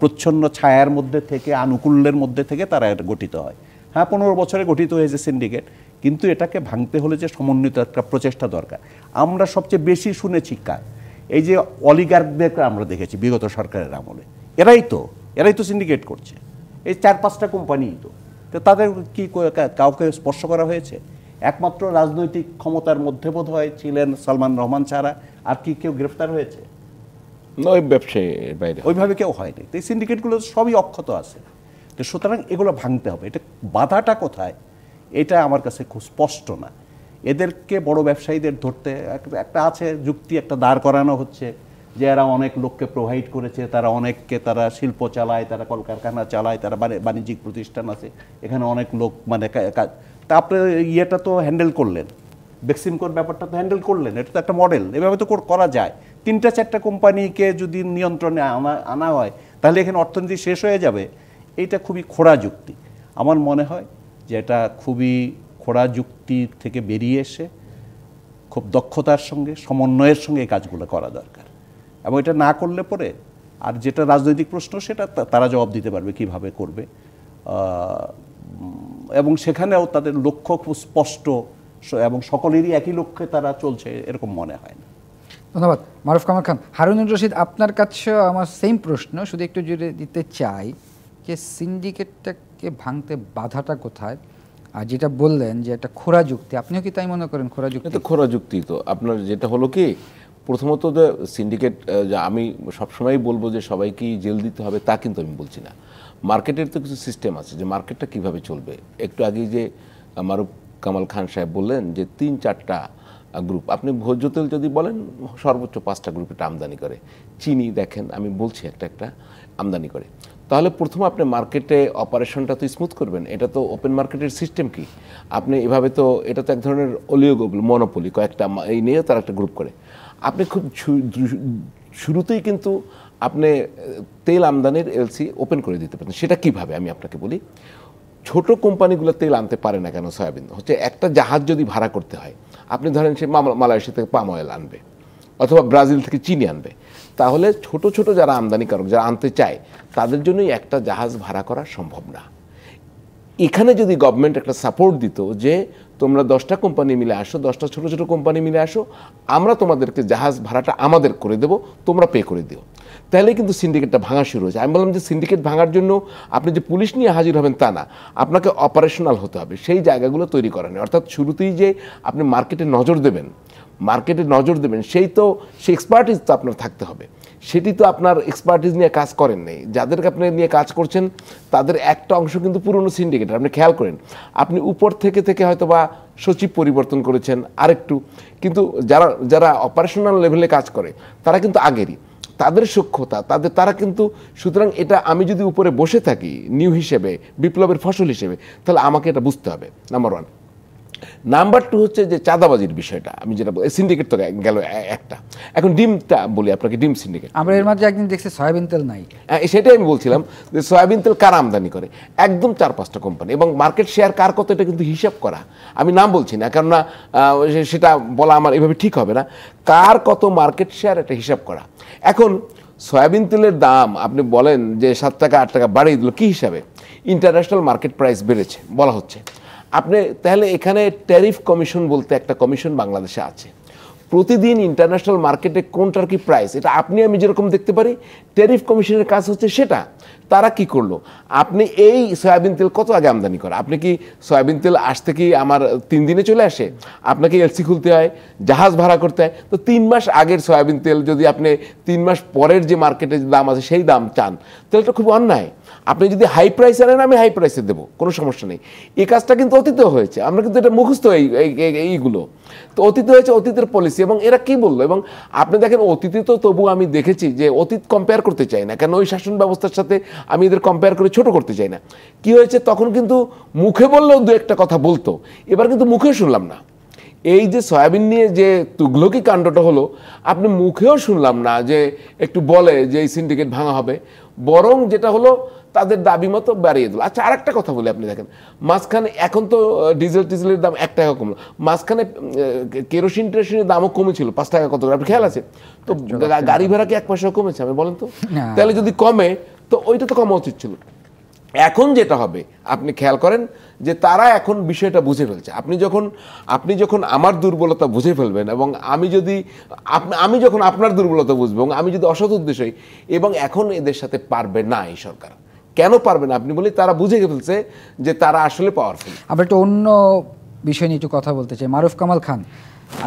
প্রচ্ছন্ন ছায়ার মধ্যে থেকে, আনুকূল্যের মধ্যে থেকে তারা গঠিত হয়। হ্যাঁ, 15 বছরে গঠিত হয়েছে সিন্ডিকেট, কিন্তু এটাকে ভাঙতে হলে যে সমন্বিত একটা প্রচেষ্টা দরকার। আমরা সবচেয়ে বেশি শুনেছি কার? এই যে অলিগার্কদেরকে আমরা দেখেছি বিগত সরকারের আমলে, এরাই তো সিন্ডিকেট করছে, এই 4-5টা কোম্পানিই তো। তাদের কি কাউকে স্পর্শ করা হয়েছে? একমাত্র রাজনৈতিক ক্ষমতার মধ্যে বোধ হয় ছিলেন সালমান রহমান ছাড়া আর কি কেউ গ্রেফতার হয়েছে? ওইভাবে কেউ হয়নি। তো এই সিন্ডিকেটগুলো সবই অক্ষত আছে। তো সুতরাং এগুলো ভাঙতে হবে। এটা বাধাটা কোথায়, এটা আমার কাছে খুব স্পষ্ট না। এদেরকে বড় ব্যবসায়ীদের ধরতে একটা আছে যুক্তি, একটা দাঁড় করানো হচ্ছে যে এরা অনেক লোককে প্রোভাইড করেছে, তারা অনেককে, তারা শিল্প চালায়, তারা কলকারখানা চালায়, তারা বাণিজ্যিক প্রতিষ্ঠান আছে, এখানে অনেক লোক তা আপনি ইয়েটা তো হ্যান্ডেল করলেন, বেক্সিমকোর ব্যাপারটা তো হ্যান্ডেল করলেন, এটা তো একটা মডেল, এভাবে তো করা যায়। 3টা-4টা কোম্পানিকে যদি নিয়ন্ত্রণে আনা হয় তাহলে এখানে অর্থনীতি শেষ হয়ে যাবে, এইটা খুবই খোঁড়া যুক্তি। আমার মনে হয় যে এটা খুবই খোঁড়া যুক্তি থেকে বেরিয়ে এসে খুব দক্ষতার সঙ্গে সমন্বয়ের সঙ্গে এই কাজগুলো করা দরকার। এবং এটা না করলে পরে আর যেটা রাজনৈতিক প্রশ্ন সেটা তারা জবাব দিতে পারবে কিভাবে করবে, এবং সেখানেও তাদের লক্ষ্য খুব স্পষ্ট এবং সকলেরই একই লক্ষ্যে তারা চলছে এরকম মনে হয় না। ধন্যবাদ মারুফ কামাল খান। হারুনুর রশিদ, আপনার কাছেও আমার সেম প্রশ্ন, শুধু একটু জুড়ে দিতে চাই যে সিন্ডিকেটটাকে ভাঙতে বাধাটা কোথায়? আর যেটা বললেন যে একটা খোঁড়া যুক্তি, আপনিও কি তাই মনে করেন? খোঁড়া যুক্তি তো খোঁড়া যুক্তি তো আপনার যেটা হলো কি, প্রথমত যে সিন্ডিকেট, আমি সবসময় বলবো যে সবাইকেই জেল দিতে হবে তা কিন্তু আমি বলছি না। মার্কেটের তো কিছু সিস্টেম আছে যে মার্কেটটা কিভাবে চলবে। একটু আগে যে মারুফ কামাল খান সাহেব বললেন যে 3-4টা গ্রুপ, আপনি ভোজ্য তেল যদি বলেন সর্বোচ্চ 5টা গ্রুপ এটা আমদানি করে। চিনি দেখেন, আমি বলছি একটা আমদানি করে। তাহলে প্রথমে আপনি মার্কেটে অপারেশনটা তো স্মুথ করবেন। এটা তো ওপেন মার্কেটের সিস্টেম কি, আপনি এভাবে তো, এটা তো এক ধরনের অলিগোপলি, মনোপলি, কয়েকটা এই নিয়ে তার একটা গ্রুপ করে। আপনি খুব শুরুতেই কিন্তু আপনি তেল আমদানির এলসি ওপেন করে দিতে পারেন। সেটা কিভাবে আমি আপনাকে বলি। ছোট কোম্পানিগুলো তেল আনতে পারে না কেন? সয়াবিন হচ্ছে একটা জাহাজ যদি ভাড়া করতে হয়, আপনি ধরেন সে মালয়েশিয়া থেকে পাম অয়েল আনবে অথবা ব্রাজিল থেকে চিনি আনবে, তাহলে ছোট ছোট যারা আমদানিকারক যারা আনতে চায় তাদের জন্যই একটা জাহাজ ভাড়া করা সম্ভব না। এখানে যদি গভর্নমেন্ট একটা সাপোর্ট দিত যে তোমরা 10টা কোম্পানি মিলে আসো, 10টা ছোট ছোট কোম্পানি মিলে আসো, আমরা তোমাদেরকে জাহাজ ভাড়াটা আমাদের করে দেবো, তোমরা পে করে দিও, তাহলে কিন্তু সিন্ডিকেটটা ভাঙা শুরু হয়েছে। আমি বললাম যে সিন্ডিকেট ভাঙার জন্য আপনি যে পুলিশ নিয়ে হাজির হবেন তা না, আপনাকে অপারেশনাল হতে হবে, সেই জায়গাগুলো তৈরি করা নেই। অর্থাৎ শুরুতেই যে আপনি মার্কেটে নজর দেবেন, সেই এক্সপার্টিস তো আপনার থাকতে হবে। সেটি তো আপনার এক্সপার্টিস নিয়ে কাজ করেন নেই। যাদেরকে আপনি নিয়ে কাজ করছেন তাদের একটা অংশ কিন্তু পুরনো সিন্ডিকেট। আপনি খেয়াল করেন, আপনি উপর থেকে হয়তো বা সচিব পরিবর্তন করেছেন আরেকটু, কিন্তু যারা অপারেশনাল লেভেলে কাজ করে তারা কিন্তু আগেরই, তাদের সক্ষতা তারা কিন্তু, সুতরাং এটা আমি যদি উপরে বসে থাকি নিউ হিসেবে, বিপ্লবের ফসল হিসেবে, তাহলে আমাকে এটা বুঝতে হবে, নাম্বার 1। নাম্বার 2 হচ্ছে যে চাঁদাবাজির বিষয়টা, আমি যেটা বলি সিন্ডিকেট তো গেল একটা। এখন ডিমটা বলি আপনাকে, ডিম সিন্ডিকেট। আমরা এর মাঝে একদিন দেখছি সয়াবিন তেল নাই, সেটাই আমি বলছিলাম যে সয়াবিন তেল কারা আমদানি করে, একদম 4-5টা কোম্পানি, এবং মার্কেট শেয়ার কার কত এটা কিন্তু হিসাব করা। আমি নাম বলছি না, কেননা সেটা বলা আমার এভাবে ঠিক হবে না। কার কত মার্কেট শেয়ার এটা হিসাব করা। এখন সয়াবিন তেলের দাম আপনি বলেন যে 7 টাকা 8 টাকা বাড়িয়ে দিল, কি হিসাবে? ইন্টারন্যাশনাল মার্কেট প্রাইস বেড়েছে বলা হচ্ছে। আপনি তাহলে এখানে ট্যারিফ কমিশন বলতে একটা কমিশন বাংলাদেশে আছে, প্রতিদিন ইন্টারন্যাশনাল মার্কেটে কোনটার কি প্রাইস এটা আপনি আমি যেরকম দেখতে পারি, ট্যারিফ কমিশনের কাজ হচ্ছে সেটা। তারা কি করলো, আপনি এই সয়াবিন তেল কত আগে আমদানি করে, আপনি কি সয়াবিন তেল আসতে কি আমার 3 দিনে চলে আসে? আপনাকে এলসি খুলতে হয়, জাহাজ ভাড়া করতে হয়। তো 3 মাস আগের সয়াবিন তেল যদি আপনি 3 মাস পরের যে মার্কেটে দাম আছে সেই দাম চান, তাহলে এটা খুব অন্যায়। আপনি যদি হাই প্রাইস আনেন, আমি হাই প্রাইসে দেবো, কোনো সমস্যা নেই। এই কাজটা কিন্তু অতীতেও হয়েছে, আমরা কিন্তু এটা মুখস্থ এইগুলো তো অতীতে হয়েছে, অতীতের পলিসি। এবং এরা কি বললো, এবং আপনি দেখেন অতীতে তো তবু আমি দেখেছি যে অতীত কম্পেয়ার করতে চাই না, কেন ওই শাসন ব্যবস্থার সাথে আমি এদের কম্পেয়ার করে ছোট করতে চাই না। কি হয়েছে, তখন কিন্তু মুখে বললেও 2-1টা কথা বলতো, এবার কিন্তু মুখেও শুনলাম না। এই যে সয়াবিন নিয়ে যে তুগলকি কাণ্ডটা হলো, আপনি মুখেও শুনলাম না যে একটু বলে যে এই সিন্ডিকেট ভাঙা হবে, বরং যেটা হলো তাদের দাবি মতো বাড়িয়ে দিল। আচ্ছা, আরেকটা কথা বলি, আপনি দেখেন মাঝখানে এখন তো ডিজেলের দাম 1 টাকা কমলো, মাঝখানে কেরোসিনের দামও কমেছিল 5 টাকা কত করে, আপনি খেয়াল আছে তো? গাড়ি ভাড়া কি 1 পয়সাও কমেছে? আমি বলেন তো, তাহলে যদি কমে তো ওইটা তো কমা উচিত ছিল। এখন যেটা হবে আপনি খেয়াল করেন যে তারা এখন বিষয়টা বুঝে ফেলছে। আপনি যখন আমার দুর্বলতা বুঝে ফেলবেন, এবং আমি যখন আপনার দুর্বলতা বুঝবো, এবং আমি যদি অসৎ উদ্দেশ্য হই, এবং এখন এদের সাথে পারবে না এই সরকার। কেন পারবে না আপনি বলি, তারা বুঝে ফেলছে যে তারা আসলে পাওয়ারফুল। আমরা একটু অন্য বিষয় নিয়ে একটু কথা বলতে চাই। মারুফ কামাল খান,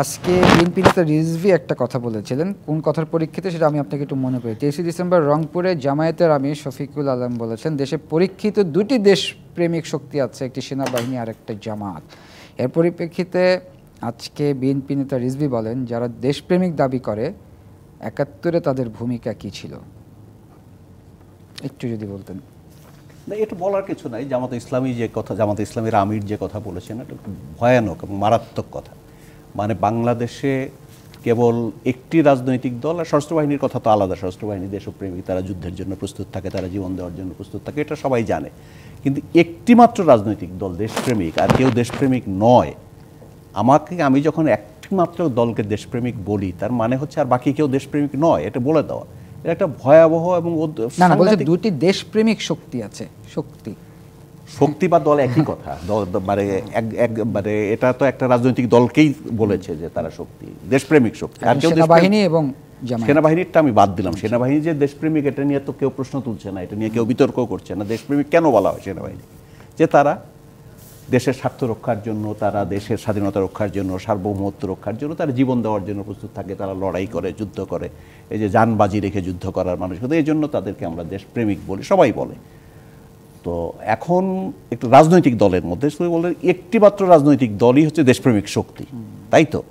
আজকে বিএনপি নেতা রিজভী একটা কথা বলেছিলেন, কোন কথার পরীক্ষিতে সেটা আমি আপনাকে একটু মনে করি। 23 ডিসেম্বর রংপুরে জামায়াতের আমির শফিকুল আলম বলেছেন, দেশে পরীক্ষিত 2টি দেশপ্রেমিক শক্তি আছে, একটি সেনাবাহিনী আর একটা জামাত। এর পরিপ্রেক্ষিতে আজকে বিএনপি নেতা রিজভী বলেন, যারা দেশপ্রেমিক দাবি করে 71-এ তাদের ভূমিকা কি ছিল, একটু যদি বলতেন। না, এটা বলার কিছু নাই। জামাতে ইসলামী যে কথা, জামাতে ইসলামীর আমির যে কথা বলেছেন, এটা ভয়ানক এবং মারাত্মক কথা। মানে বাংলাদেশে কেবল একটি রাজনৈতিক দল, আর সশস্ত্র বাহিনীর কথা তো আলাদা, সশস্ত্র বাহিনী দেশপ্রেমিক, তারা যুদ্ধের জন্য প্রস্তুত থাকে, তারা জীবন দেওয়ার জন্য প্রস্তুত থাকে, এটা সবাই জানে। কিন্তু একটিমাত্র রাজনৈতিক দল দেশপ্রেমিক আর কেউ দেশপ্রেমিক নয়, আমি যখন একটিমাত্র দলকে দেশপ্রেমিক বলি তার মানে হচ্ছে আর বাকি কেউ দেশপ্রেমিক নয়, এটা বলে দেওয়া। এটা একটা ভয়াবহ এবং দুটি দেশপ্রেমিক শক্তি আছে। শক্তি বা দল একই কথা, মানে এটা তো একটা রাজনৈতিক দলকেই বলেছে যে তারা শক্তি, দেশপ্রেমিক শক্তি। আর কেউ সেনাবাহিনী এবং সেনাবাহিনীরটা আমি বাদ দিলাম, সেনাবাহিনী যে দেশপ্রেমিক এটা নিয়ে তো কেউ প্রশ্ন তুলছে না, এটা নিয়ে কেউ বিতর্ক করছে না। দেশপ্রেমিক কেন বলা হয় সেনাবাহিনী? যে তারা দেশের স্বার্থ রক্ষার জন্য, তারা দেশের স্বাধীনতা রক্ষার জন্য, সার্বভৌমত্ব রক্ষার জন্য তারা জীবন দেওয়ার জন্য প্রস্তুত থাকে, তারা লড়াই করে, যুদ্ধ করে, এই যে জানবাজি রেখে যুদ্ধ করার মানুষ, এই জন্য তাদেরকে আমরা দেশপ্রেমিক বলি, সবাই বলে। তো এখন একটু রাজনৈতিক দলের মধ্যে বললেন একটিমাত্র রাজনৈতিক দলই হচ্ছে দেশপ্রেমিক শক্তি, তাই তো?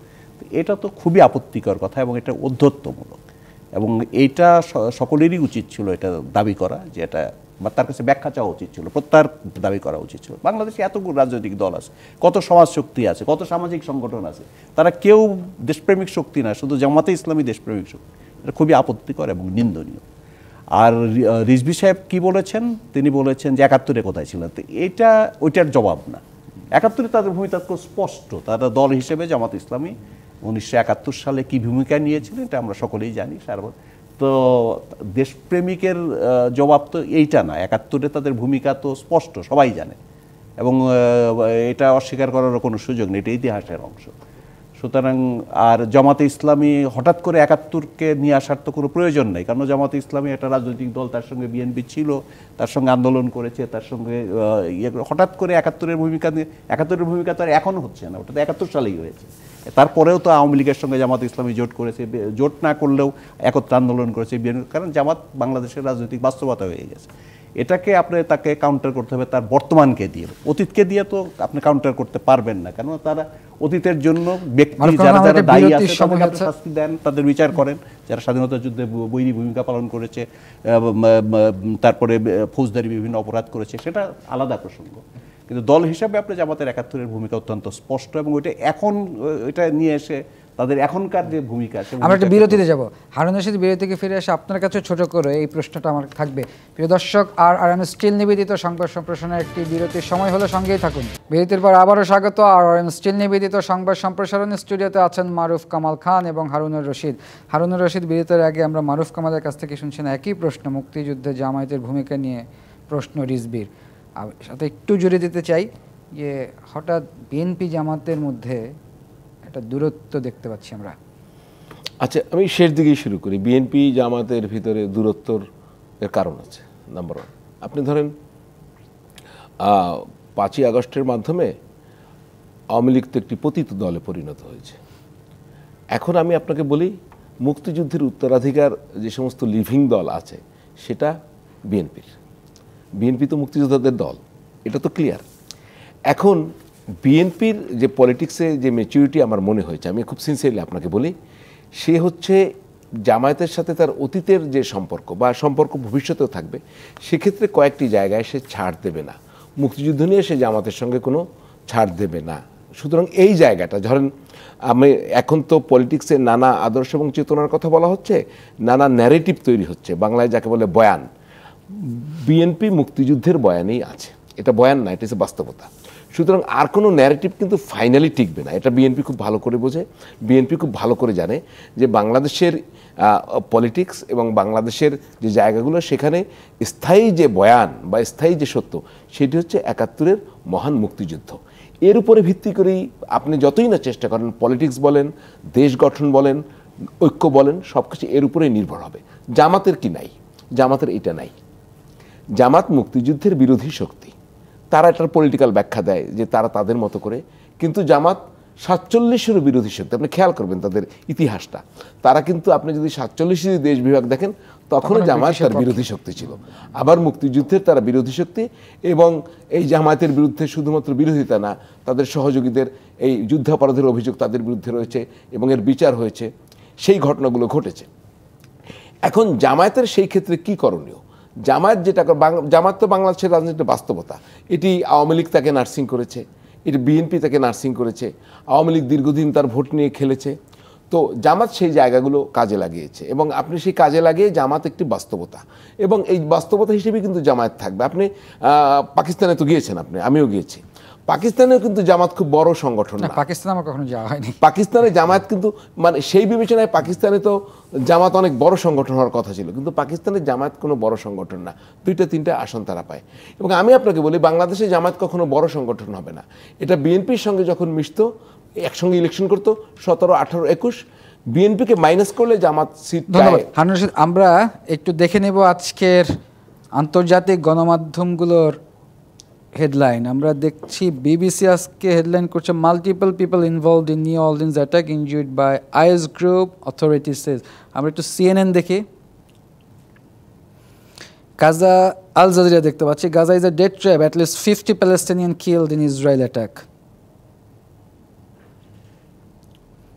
এটা তো খুবই আপত্তিকর কথা এবং এটা অধ্যত্বমূলক, এবং এইটা সকলেরই উচিত ছিল এটা দাবি করা, যে এটা বা তার কাছে ব্যাখ্যা চাওয়া উচিত ছিল, প্রত্যাহার দাবি করা উচিত ছিল। বাংলাদেশে এতগুলো রাজনৈতিক দল আছে, কত সমাজ শক্তি আছে, কত সামাজিক সংগঠন আছে, তারা কেউ দেশপ্রেমিক শক্তি না, শুধু জামাতে ইসলামী দেশপ্রেমিক শক্তি। এটা খুবই আপত্তিকর এবং নিন্দনীয়। আর রিজভী সাহেব কি বলেছেন? তিনি বলেছেন যে ৭১-এ কোথায় ছিলেন। তো এটা ওইটার জবাব না। ৭১-এ তাদের ভূমিকা খুব স্পষ্ট, তারা দল হিসেবে জামাত ইসলামী ১৯৭১ সালে কি ভূমিকা নিয়েছিলেন এটা আমরা সকলেই জানি। তো দেশপ্রেমিকের জবাব তো এইটা না, ৭১-এ তাদের ভূমিকা তো স্পষ্ট, সবাই জানে, এবং এটা অস্বীকার করার কোনো সুযোগ নেই, এটা ইতিহাসের অংশ। সুতরাং আর জামাতে ইসলামী হঠাৎ করে ৭১-কে নিয়ে আসার তো কোনো প্রয়োজন নেই, কারণ জামাতে ইসলামী একটা রাজনৈতিক দল, তার সঙ্গে বিএনপি ছিল, তার সঙ্গে আন্দোলন করেছে, তার সঙ্গে হঠাৎ করে ৭১-এর ভূমিকা নিয়ে, ৭১-এর ভূমিকা তো আর এখন হচ্ছে না, ওটা তো ৭১ সালেই হয়েছে। তারপরেও তো আওয়ামী লীগের সঙ্গে জামাত ইসলামী জোট করেছে, জোট না করলেও একত্রে আন্দোলন করেছে বিএনপি, কারণ জামাত বাংলাদেশের রাজনৈতিক বাস্তবতা হয়ে গেছে। এটাকে তাকে কাউন্টার করতে হবে তার বর্তমানকে দিয়ে, অতীতকে দিয়ে তো আপনি কাউন্টার করতে পারবেন না, কারণ তারা অতীতের জন্য ব্যক্তি যারা যারা দায়ী আছে তাদেরকে আপনি শাস্তি দেন, তাদের বিচার করেন, যারা স্বাধীনতা যুদ্ধে বৈরী ভূমিকা পালন করেছে, তারপরে ফৌজদারি বিভিন্ন অপরাধ করেছে, সেটা আলাদা প্রসঙ্গ। কিন্তু দল হিসাবে আপনি জামাতের ৭১-এর ভূমিকা অত্যন্ত স্পষ্ট, এবং ওইটা এখন এটা নিয়ে এসে তাদের এখনকার যে ভূমিকা আছে। আমরা একটা বিরতিতে যাব, হারুন রশিদ বিরতি থেকে ফিরে এসে আপনার কাছে ছোট করে এই প্রশ্নটা আমার থাকবে। প্রিয় দর্শক, আর স্টিল নিবেদিত সংবাদ সম্প্রসারণের একটি বিরতির সময় হলো, সঙ্গেই থাকুন। বিরতির পর আবারও স্বাগত আর স্টিল নিবেদিত সংবাদ সম্প্রসারণের স্টুডিওতে আছেন মারুফ কামাল খান এবং হারুনুর রশিদ। হারুনুর রশিদ বিরতির আগে আমরা মারুফ কামালের কাছ থেকে শুনছেন একই প্রশ্ন, মুক্তিযুদ্ধে জামায়াতের ভূমিকা নিয়ে প্রশ্ন রিজভীর। আর সাথে একটু জুড়ে দিতে চাই যে হঠাৎ বিএনপি জামাতের মধ্যে একটা দূরত্ব দেখতে পাচ্ছি আমরা। আচ্ছা, আমি শেষ দিকেই শুরু করি। বিএনপি জামাতের ভিতরে দূরত্বর এর কারণ আছে। নাম্বার 1, আপনি ধরেন ৫ই আগস্টের মাধ্যমে আওয়ামী লীগ তো একটি পতিত দলে পরিণত হয়েছে। এখন আমি আপনাকে বলি, মুক্তিযুদ্ধের উত্তরাধিকার যে সমস্ত লিভিং দল আছে সেটা বিএনপি তো মুক্তিযোদ্ধাদের দল, এটা তো ক্লিয়ার। এখন বিএনপির যে পলিটিক্সে যে ম্যাচুরিটি আমার মনে হয়েছে, আমি খুব সিনসিয়ারলি আপনাকে বলি, সে হচ্ছে জামায়াতের সাথে তার অতীতের যে সম্পর্ক বা সম্পর্ক ভবিষ্যতেও থাকবে, সেক্ষেত্রে কয়েকটি জায়গায় সে ছাড় দেবে না। মুক্তিযুদ্ধ নিয়ে সে জামাতের সঙ্গে কোনো ছাড় দেবে না। সুতরাং এই জায়গাটা ধরেন, আমি এখন তো পলিটিক্সে নানা আদর্শ এবং চেতনার কথা বলা হচ্ছে, নানা ন্যারেটিভ তৈরি হচ্ছে, বাংলায় যাকে বলে বয়ান। বিএনপি মুক্তিযুদ্ধের বয়ানেই আছে, এটা বয়ান না, এটা হচ্ছে বাস্তবতা। সুতরাং আর কোনো ন্যারেটিভ কিন্তু ফাইনালি টিকবে না, এটা বিএনপি খুব ভালো করে বোঝে। বিএনপি খুব ভালো করে জানে যে বাংলাদেশের পলিটিক্স এবং বাংলাদেশের যে জায়গাগুলো, সেখানে স্থায়ী যে বয়ান বা স্থায়ী যে সত্য, সেটি হচ্ছে ৭১-এর মহান মুক্তিযুদ্ধ। এর উপরে ভিত্তি করেই আপনি যতই না চেষ্টা করেন, পলিটিক্স বলেন, দেশ গঠন বলেন, ঐক্য বলেন, সব কিছু এর উপরেই নির্ভর হবে। জামাতের কি নাই? জামাতের এটা নাই। জামাত মুক্তিযুদ্ধের বিরোধী শক্তি, তারা এটার পলিটিক্যাল ব্যাখ্যা দেয় যে তারা তাদের মতো করে, কিন্তু জামাত ৪৭-এরও বিরোধী শক্তি। আপনি খেয়াল করবেন তাদের ইতিহাসটা, তারা কিন্তু আপনি যদি ৪৭ দেশ বিভাগ দেখেন, তখনও জামাত তার বিরোধী শক্তি ছিল। আবার মুক্তিযুদ্ধের তারা বিরোধী শক্তি, এবং এই জামায়াতের বিরুদ্ধে শুধুমাত্র বিরোধিতা না, তাদের সহযোগীদের এই যুদ্ধাপরাধের অভিযোগ তাদের বিরুদ্ধে রয়েছে এবং এর বিচার হয়েছে, সেই ঘটনাগুলো ঘটেছে। এখন জামায়াতের সেই ক্ষেত্রে কি করণীয়? জামায়াত যেটা, জামায়াত তো বাংলাদেশের রাজনীতির বাস্তবতা। এটি আওয়ামী লীগ তাকে নার্সিং করেছে, এটি বিএনপি তাকে নার্সিং করেছে, আওয়ামী লীগ দীর্ঘদিন তার ভোট নিয়ে খেলেছে। তো জামাত সেই জায়গাগুলো কাজে লাগিয়েছে এবং আপনি সেই কাজে লাগিয়ে জামাত একটি বাস্তবতা এবং এই বাস্তবতা হিসেবে কিন্তু জামায়াত থাকবে। আপনি পাকিস্তানে তো গিয়েছেন, আমিও গিয়েছি। পাকিস্তানেও কিন্তু জামাত খুব বড় সংগঠন না। পাকিস্তানে আমার কখনো যাওয়া হয়নি। পাকিস্তানে জামায়াত কিন্তু মানে সেই বিবেচনায় পাকিস্তানে তো জামাত অনেক বড় সংগঠন হওয়ার কথা ছিল, কিন্তু পাকিস্তানের জামায়াত কোনো বড় সংগঠন না, 2-3টা আসন তারা পায়। এবং আমি আপনাকে বলি বাংলাদেশে জামায়াত কখনো বড় সংগঠন হবে না। এটা বিএনপির সঙ্গে যখন মিশতো, একসঙ্গে ইলেকশন করতো 17, 18, 21, বিএনপিকে মাইনাস করলে জামাত সিট। ধন্যবাদ হারুন রশিদ। আমরা একটু দেখে নেব আজকের আন্তর্জাতিক গণমাধ্যমগুলোর হেডলাইন। আমরা দেখছি বিবিসি আজকে হেডলাইন করছে multiple people involved in New Orleans attack injured by IS group authority says. আমরা একটু সিএনএন দেখি। গাজা, আল জাজিরা দেখতে পাচ্ছি, Gaza is a death trap, at least 50 Palestinian killed in Israel attack.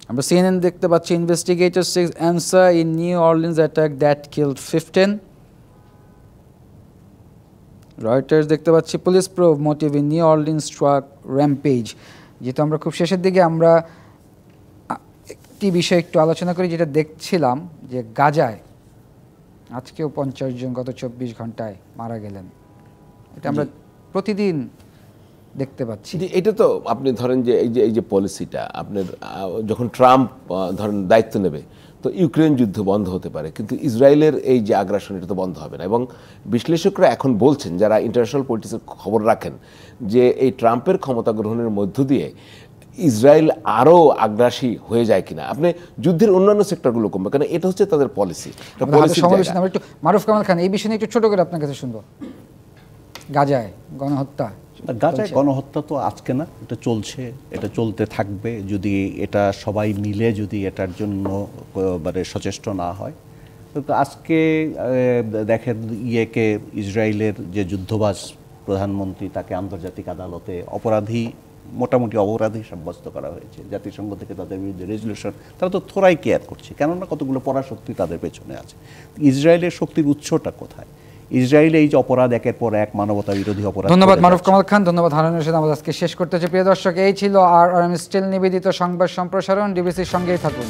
আমরা CNN দেখতে পাচ্ছি investigator says answer in New Orleans attack that killed 15। Reuters দেখতে পাচ্ছি police probe motive in New Orleans truck rampage. যেহেতু আমরা খুব শেষের দিকে, আমরা একটি বিষয় একটু আলোচনা করি, যেটা দেখছিলাম যে গাজায় আজকেও 50 জন গত 24 ঘন্টায় মারা গেলেন। এটা আমরা প্রতিদিন দেখতে পাচ্ছি। এটা তো আপনি ধরেন যে এই যে পলিসিটা আপনার যখন ট্রাম্প ধরেন দায়িত্ব নেবে, তো ইউক্রেন যুদ্ধ বন্ধ হতে পারে, কিন্তু ইসরায়েলের এই যে আগ্রাসন এটা তো বন্ধ হবে না। এবং বিশ্লেষকরা এখন বলছেন, যারা ইন্টারন্যাশনাল পলিটিক্সের খবর রাখেন, যে এই ট্রাম্পের ক্ষমতা গ্রহণের মধ্য দিয়ে ইসরায়েল আরও আগ্রাসী হয়ে যায় কিনা। আপনি যুদ্ধের অন্যান্য সেক্টরগুলো কমবে, কারণ এটা হচ্ছে তাদের পলিসি। আমরা একটু মারুফ কামাল খান এই বিষয়ে নিয়ে একটু ছোট করে আপনার কাছে শুনবো। গাজায় গণহত্যা, গাজায় গণহত্যা তো আজকে না, এটা চলছে, এটা চলতে থাকবে যদি এটা সবাই মিলে যদি এটার জন্য মানে সচেষ্ট না হয়। তো আজকে দেখেন ইয়েকে, ইসরায়েলের যে যুদ্ধবাজ প্রধানমন্ত্রী, তাকে আন্তর্জাতিক আদালতে মোটামুটি অপরাধী সাব্যস্ত করা হয়েছে। জাতিসংঘ থেকে তাদের বিরুদ্ধে রেজলিউশন, তারা তো থোড়াই কেয়ার করছে, কেননা কতগুলো পরাশক্তি তাদের পেছনে আছে। ইসরায়েলের শক্তির উৎসটা কোথায়? ইসরায়েলে এই যে অপরাধ, একের পর এক মানবতা বিরোধী অপরাধ। ধন্যবাদ মারুফ কামাল খান, ধন্যবাদ হারুন রশিদ। আমরা আজকে শেষ করতে চাই। প্রিয় দর্শক, এই ছিল আর স্টিল নিবেদিত সংবাদ সম্প্রসারণ। ডিবিসির সঙ্গেই থাকুন।